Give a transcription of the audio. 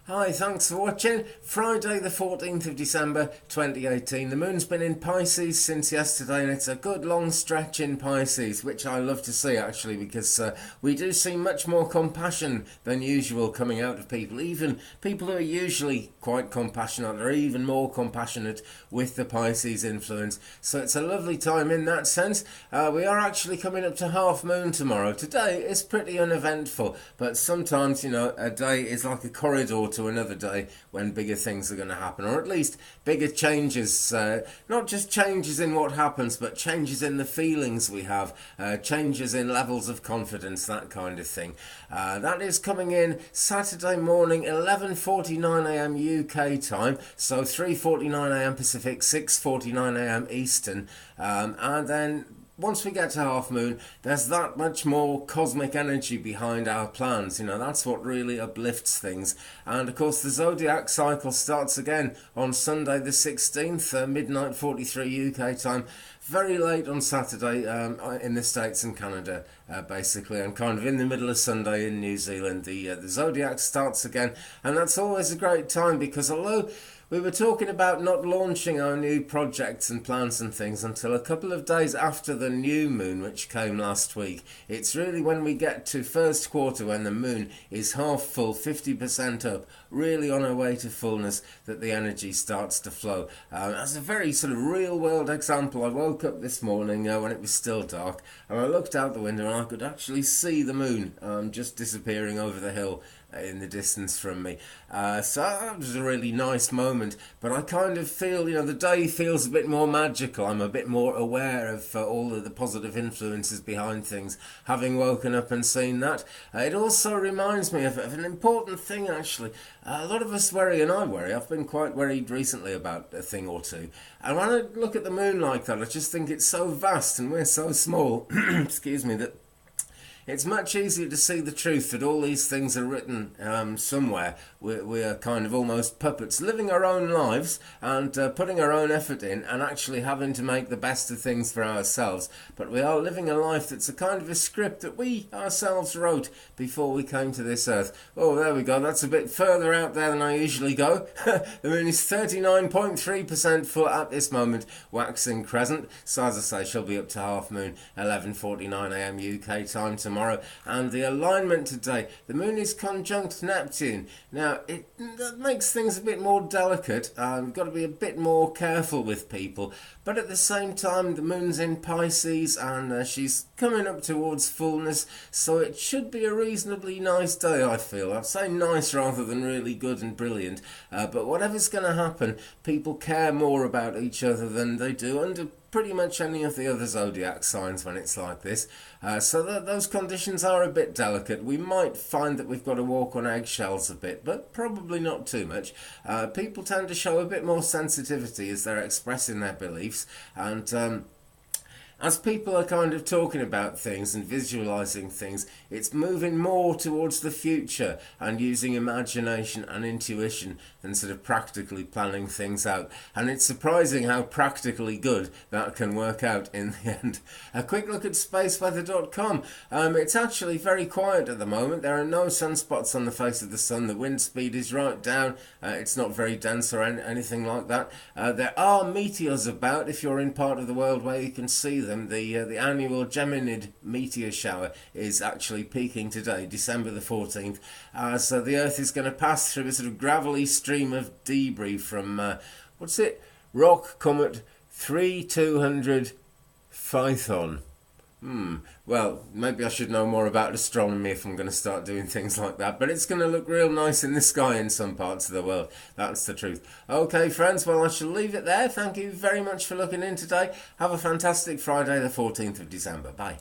Hi, thanks for watching. Friday the 14th of December 2018. The moon's been in Pisces since yesterday and it's a good long stretch in Pisces, which I love to see actually, because we do see much more compassion than usual coming out of people. Even people who are usually quite compassionate are even more compassionate with the Pisces influence. So it's a lovely time in that sense. We are actually coming up to half moon tomorrow. Today is pretty uneventful, but sometimes, you know, a day is like a corridor to another day when bigger things are going to happen, or at least bigger changes, not just changes in what happens, but changes in the feelings we have, changes in levels of confidence, that kind of thing. That is coming in Saturday morning, 11:49 a.m. UK time, so 3:49 a.m. Pacific, 6:49 a.m. Eastern, and then once we get to half moon, there's that much more cosmic energy behind our plans. You know, that's what really uplifts things. And of course, the zodiac cycle starts again on Sunday the 16th, midnight 43 UK time. Very late on Saturday in the States and Canada, basically, and kind of in the middle of Sunday in New Zealand. The zodiac starts again, and that's always a great time because although we were talking about not launching our new projects and plans and things until a couple of days after the new moon, which came last week. It's really when we get to first quarter, when the moon is half full, 50% up, really on our way to fullness, that the energy starts to flow. As a very sort of real world example, I woke up this morning when it was still dark, and I looked out the window and I could actually see the moon just disappearing over the hill in the distance from me. So that was a really nice moment, but I kind of feel, you know, the day feels a bit more magical. I'm a bit more aware of all of the positive influences behind things, having woken up and seen that. It also reminds me of an important thing actually. A lot of us worry, and I worry. I've been quite worried recently about a thing or two, and when I look at the moon like that, I just think it's so vast and we're so small, excuse me, that it's much easier to see the truth that all these things are written somewhere. We are kind of almost puppets, living our own lives and putting our own effort in and actually having to make the best of things for ourselves. But we are living a life that's a kind of a script that we ourselves wrote before we came to this earth. Oh, there we go. That's a bit further out there than I usually go. The moon is 39.3% full at this moment, waxing crescent. So as I say, she'll be up to half moon, 11:49 a.m. UK time tomorrow. And the alignment today, the moon is conjunct Neptune. Now, that makes things a bit more delicate. We've got to be a bit more careful with people. But at the same time, the moon's in Pisces and she's coming up towards fullness. So it should be a reasonably nice day, I feel. I'd say nice rather than really good and brilliant. But whatever's going to happen, people care more about each other than they do under pretty much any of the other zodiac signs when it's like this. So those conditions are a bit delicate. We might find that we've got to walk on eggshells a bit, but probably not too much. People tend to show a bit more sensitivity as they're expressing their beliefs, and as people are kind of talking about things and visualizing things, it's moving more towards the future and using imagination and intuition than sort of practically planning things out. And it's surprising how practically good that can work out in the end. A quick look at spaceweather.com. It's actually very quiet at the moment. There are no sunspots on the face of the sun. The wind speed is right down. It's not very dense or anything like that. There are meteors about if you're in part of the world where you can see them. The annual Geminid meteor shower is actually peaking today, December the 14th. So the Earth is going to pass through a sort of gravelly stream of debris from, Rock Comet 3200 Phaethon. Well, maybe I should know more about astronomy if I'm going to start doing things like that, but it's going to look real nice in the sky in some parts of the world. That's the truth. Okay, friends, well, I shall leave it there. Thank you very much for looking in today. Have a fantastic Friday the 14th of December. Bye.